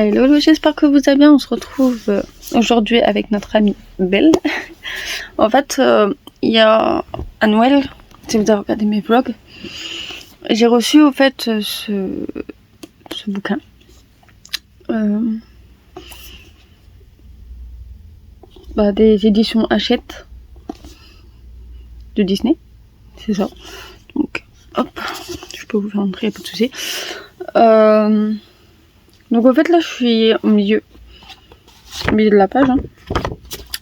Hello, j'espère que vous allez bien. On se retrouve aujourd'hui avec notre amie Belle. En fait, il y a à Noël, si vous avez regardé mes vlogs, j'ai reçu au fait ce bouquin. Des éditions Hachette de Disney, c'est ça. Donc, hop, je peux vous faire montrer, y'a pas de souci. Donc en fait là je suis au milieu de la page, hein.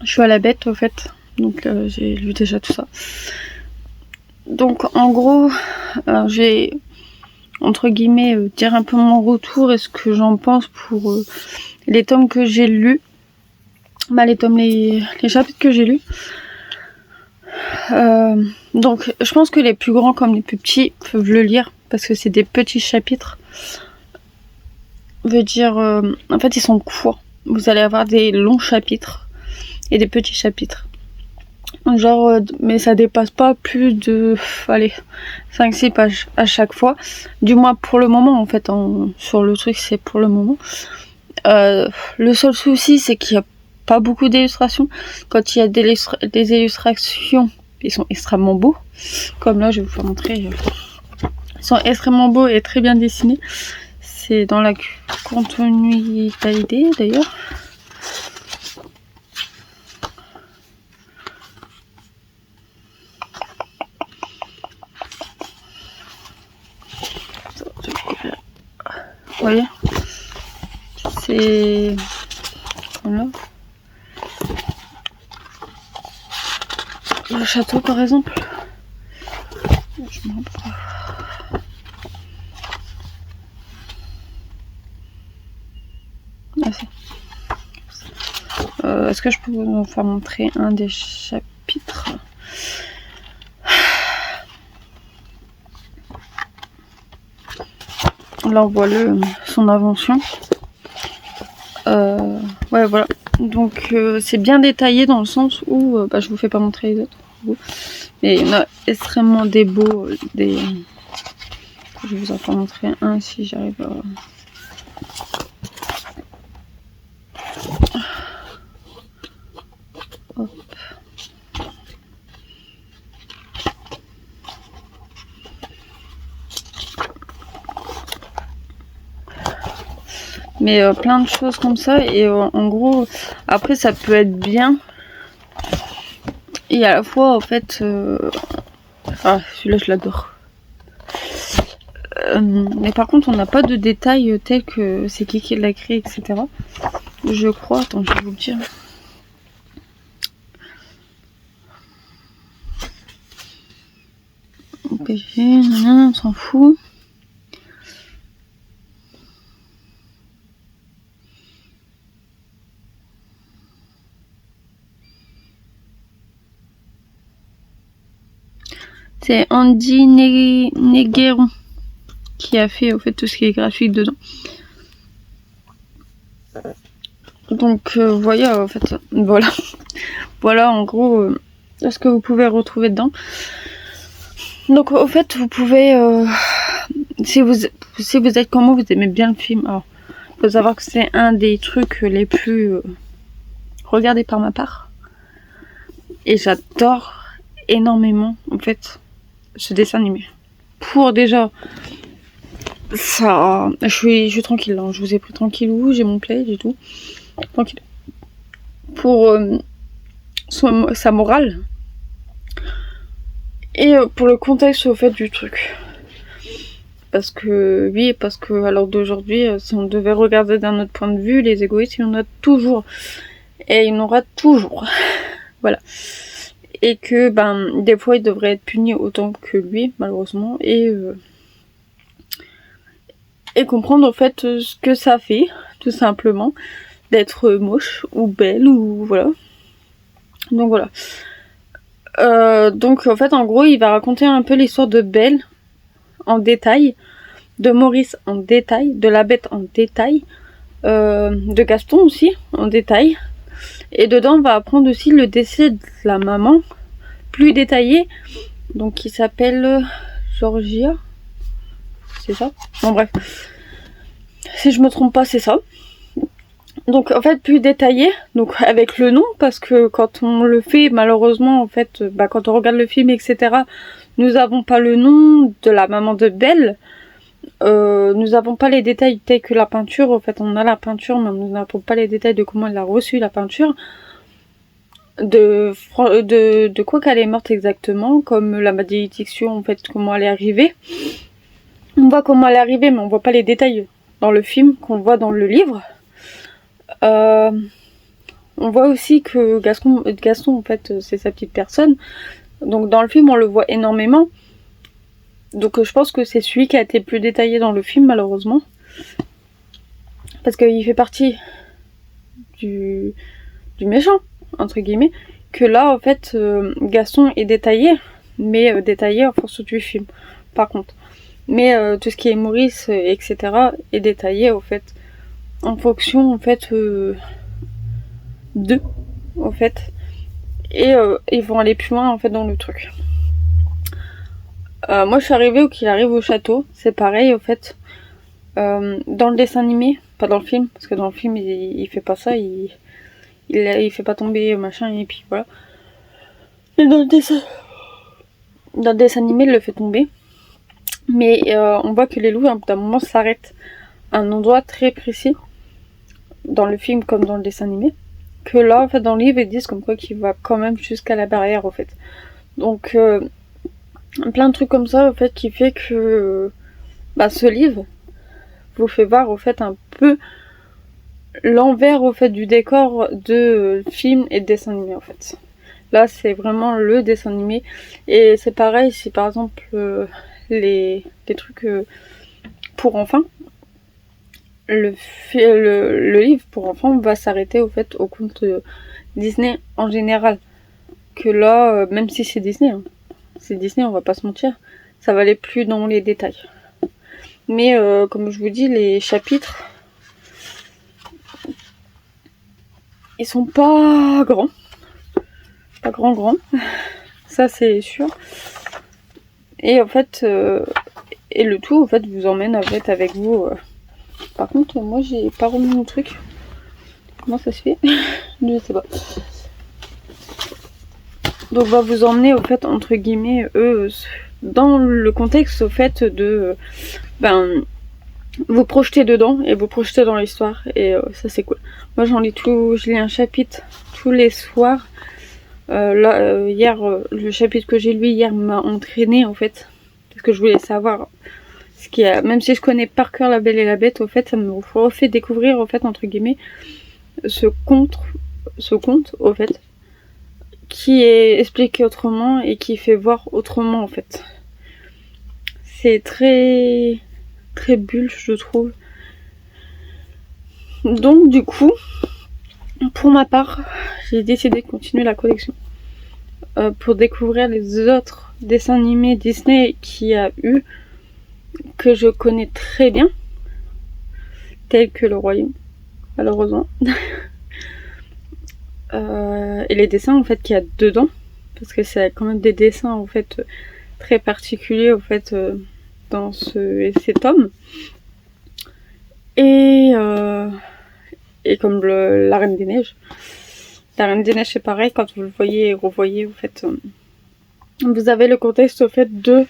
Je suis à la bête au fait, donc j'ai lu déjà tout ça. Donc en gros, je vais entre guillemets dire un peu mon retour et ce que j'en pense pour les tomes que j'ai lus, les chapitres que j'ai lus. Donc je pense que les plus grands comme les plus petits peuvent le lire parce que c'est des petits chapitres. Veut dire en fait ils sont courts. Vous allez avoir des longs chapitres et des petits chapitres. Genre mais ça dépasse pas plus de 5-6 pages à chaque fois. Du moins pour le moment en fait sur le truc c'est pour le moment. Le seul souci c'est qu'il n'y a pas beaucoup d'illustrations. Quand il y a des illustrations, ils sont extrêmement beaux. Comme là je vais vous faire montrer. Ils sont extrêmement beaux et très bien dessinés. C'est dans la continuité d'ailleurs. Vous voyez, c'est voilà. Le château par exemple. Est-ce que je peux vous faire montrer un des chapitres? Là on voit son invention. Ouais voilà. Donc c'est bien détaillé dans le sens où je vous fais pas montrer les autres. Mais il y en a extrêmement des beaux. Je vais vous en faire montrer un si j'arrive à. Hop. Mais plein de choses comme ça et en gros après ça peut être bien et à la fois en fait celui-là je l'adore, mais par contre on n'a pas de détails tels que c'est qui l'a créé etc. Je crois, attends je vais vous le dire. On s'en fout. C'est Andy Negueron qui a fait au fait tout ce qui est graphique dedans. Donc voyez en fait voilà en gros ce que vous pouvez retrouver dedans. Donc au fait vous pouvez si vous êtes comme moi, vous aimez bien le film, alors il faut savoir que c'est un des trucs les plus regardés par ma part et j'adore énormément en fait ce dessin animé. Pour déjà ça, je suis tranquille hein. Je vous ai pris tranquillou, j'ai mon play et tout tranquille. Pour sa morale et pour le contexte au fait du truc. Parce que à l'heure d'aujourd'hui, si on devait regarder d'un autre point de vue, les égoïstes, il y en a toujours. Et il y en aura toujours. Voilà. Et que des fois il devrait être puni autant que lui, malheureusement. Et comprendre en fait ce que ça fait, tout simplement, d'être moche ou belle ou voilà. Donc voilà. Donc en fait en gros il va raconter un peu l'histoire de Belle en détail, de Maurice en détail, de la Bête en détail, de Gaston aussi en détail, et dedans on va apprendre aussi le décès de la maman plus détaillé, donc qui s'appelle Georgia, c'est ça? Bon bref, si je me trompe pas c'est ça. Donc en fait plus détaillé, donc avec le nom, parce que quand on le fait, malheureusement en fait, quand on regarde le film etc, nous avons pas le nom de la maman de Belle, nous avons pas les détails tels que la peinture, en fait on a la peinture mais nous n'avons pas les détails de comment elle a reçu la peinture, de quoi qu'elle est morte exactement, comme la malédiction en fait, comment elle est arrivée. On voit comment elle est arrivée mais on voit pas les détails dans le film qu'on voit dans le livre. On voit aussi que Gaston en fait c'est sa petite personne, donc dans le film on le voit énormément, donc je pense que c'est celui qui a été le plus détaillé dans le film malheureusement, parce qu'il fait partie du méchant entre guillemets, que là en fait Gaston est détaillé, mais détaillé en fonction du film par contre, mais tout ce qui est Maurice etc est détaillé en fait en fonction en fait d'eux en fait, et ils vont aller plus loin en fait dans le truc. Moi je suis arrivée où qu'il arrive au château, c'est pareil en fait, dans le dessin animé, pas dans le film, parce que dans le film il fait pas ça, il fait pas tomber machin et puis voilà. Et dans le dessin animé il le fait tomber, mais on voit que les loups d'un moment s'arrêtent à un endroit très précis, dans le film comme dans le dessin animé, que là en fait dans le livre ils disent comme quoi qu'il va quand même jusqu'à la barrière en fait. Donc plein de trucs comme ça en fait qui fait que ce livre vous fait voir au fait un peu l'envers au fait du décor de film et de dessin animé en fait. Là c'est vraiment le dessin animé, et c'est pareil si par exemple les trucs pour enfants, le livre pour enfants va s'arrêter au fait au conte Disney en général, que là même si c'est Disney, c'est Disney, on va pas se mentir, ça va aller plus dans les détails. Mais comme je vous dis, les chapitres, ils sont pas grands. Pas grand. Ça c'est sûr. Et en fait, et le tout en fait vous emmène en fait avec vous. Par contre, moi j'ai pas remis mon truc. Comment ça se fait? Je sais pas. Donc va vous emmener au fait entre guillemets dans le contexte au fait de vous projeter dedans et vous projeter dans l'histoire, et ça c'est cool. Moi je lis un chapitre tous les soirs. Hier le chapitre que j'ai lu hier m'a entraîné en fait, parce que je voulais savoir ce qu'il y a, même si je connais par cœur La Belle et la Bête, au fait ça me refait découvrir au fait entre guillemets ce conte au fait, qui est expliqué autrement et qui fait voir autrement en fait. C'est très bulle je trouve. Donc du coup pour ma part j'ai décidé de continuer la collection pour découvrir les autres dessins animés Disney qu'il y a eu, que je connais très bien, tels que Le Royaume malheureusement. Et les dessins en fait qu'il y a dedans, parce que c'est quand même des dessins en fait très particuliers en fait dans ces tomes, et comme la Reine des Neiges. La Reine des Neiges c'est pareil, quand vous le voyez et revoyez en fait, vous avez le contexte au fait de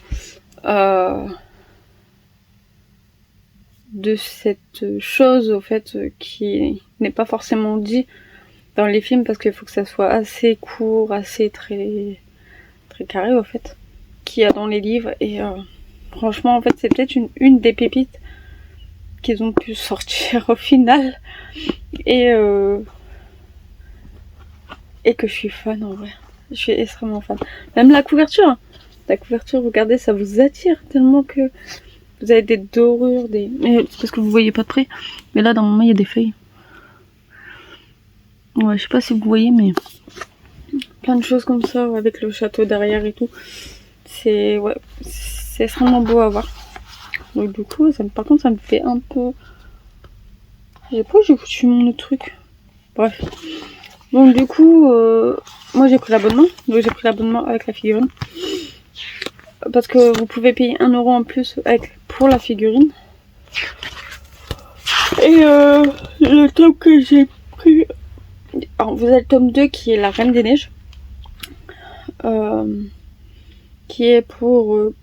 cette chose au fait qui n'est pas forcément dit dans les films, parce qu'il faut que ça soit assez court, assez très carré au fait, qu'il y a dans les livres. Et franchement en fait c'est peut-être une des pépites qu'ils ont pu sortir au final, et que je suis fan en vrai. Je suis extrêmement fan. Même la couverture, regardez, ça vous attire tellement que vous avez des dorures, mais c'est parce que vous voyez pas de près, mais là dans mon main il y a des feuilles. Ouais, je sais pas si vous voyez, mais plein de choses comme ça avec le château derrière et tout. C'est extrêmement beau à voir. Donc du coup, par contre, ça me fait un peu... J'ai foutu mon autre truc. Bref. Donc du coup, moi j'ai pris l'abonnement. Donc j'ai pris l'abonnement avec la figurine. Parce que vous pouvez payer 1 € en plus pour la figurine. Et le tome que j'ai pris... Alors, vous avez le tome 2 qui est La Reine des Neiges. Qui est pour...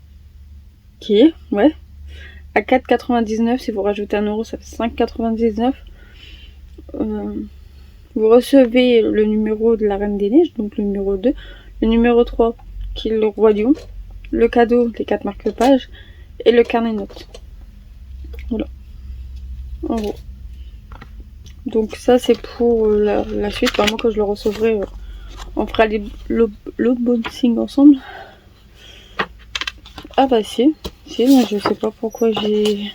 ouais. À 4,99. Si vous rajoutez 1€, ça fait 5,99. Vous recevez le numéro de La Reine des Neiges, donc le numéro 2. Le numéro 3, qui est le Roi Lion. Le cadeau, les 4 marque-pages. Et le carnet de notes. Voilà. En gros. Donc ça c'est pour la suite. Vraiment quand je le recevrai, on fera l'unboxing ensemble. Ah bah si, mais je sais pas pourquoi j'ai...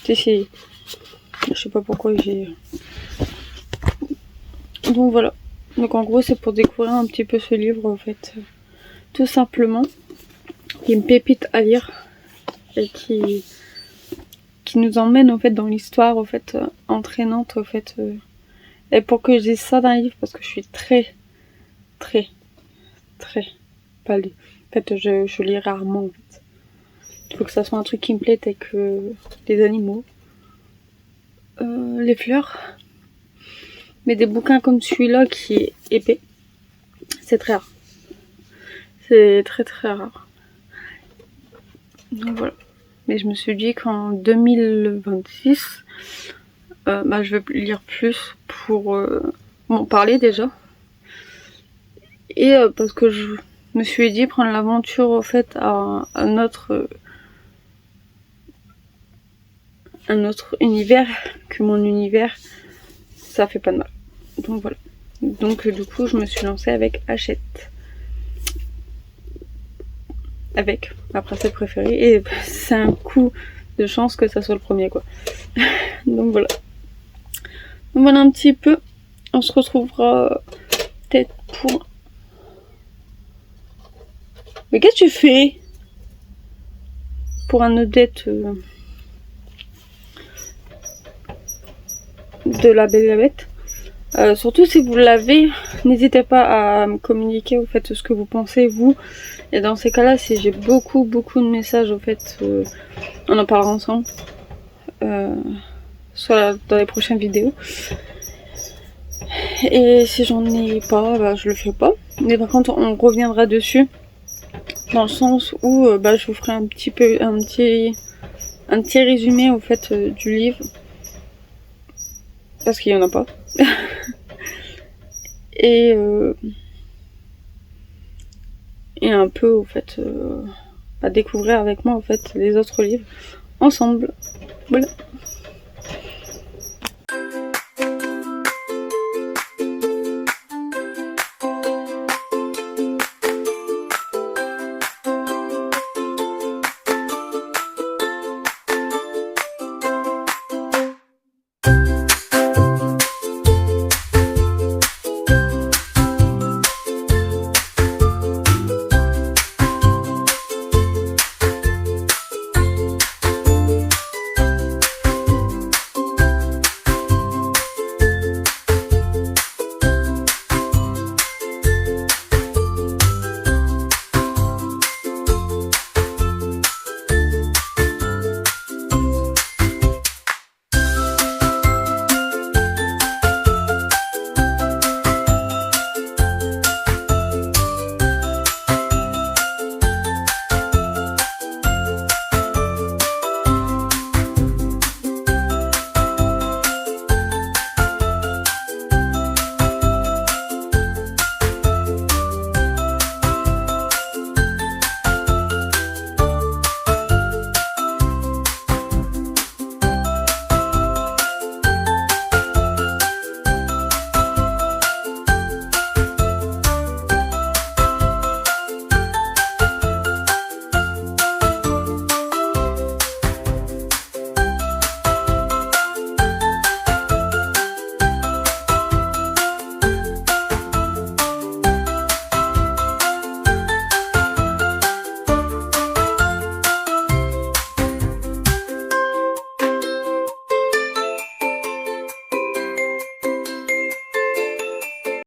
Si, je sais pas pourquoi j'ai... Donc voilà. Donc en gros c'est pour découvrir un petit peu ce livre en fait. Tout simplement. Qui est une pépite à lire. Et qui nous emmène en fait dans l'histoire en fait entraînante en fait. Et pour que j'ai ça d'un livre, parce que je suis très pas lu. En fait je lis rarement en fait. Il faut que ça soit un truc qui me plaît tel que les animaux, les fleurs. Mais des bouquins comme celui-là qui est épais, c'est très rare. C'est très rare. Donc voilà. Mais je me suis dit qu'en 2026, je vais lire plus pour m'en parler déjà. Et parce que je me suis dit prendre l'aventure au fait à un autre univers que mon univers, ça fait pas de mal. Donc voilà. Donc du coup je me suis lancée avec Hachette. Avec ma princesse préférée. Et c'est un coup de chance que ça soit le premier quoi. Donc voilà. Donc voilà un petit peu. On se retrouvera peut-être pour... Mais qu'est-ce que tu fais? Pour un update de La Belle et la Bête. Surtout si vous l'avez, n'hésitez pas à me communiquer au fait ce que vous pensez vous. Et dans ces cas-là, si j'ai beaucoup de messages au fait, on en parlera ensemble. Soit dans les prochaines vidéos. Et si j'en ai pas, je le fais pas. Mais par contre, on reviendra dessus. Dans le sens où je vous ferai un petit résumé au fait du livre. Parce qu'il y en a pas. Et un peu au fait à découvrir avec moi en fait les autres livres ensemble. Voilà.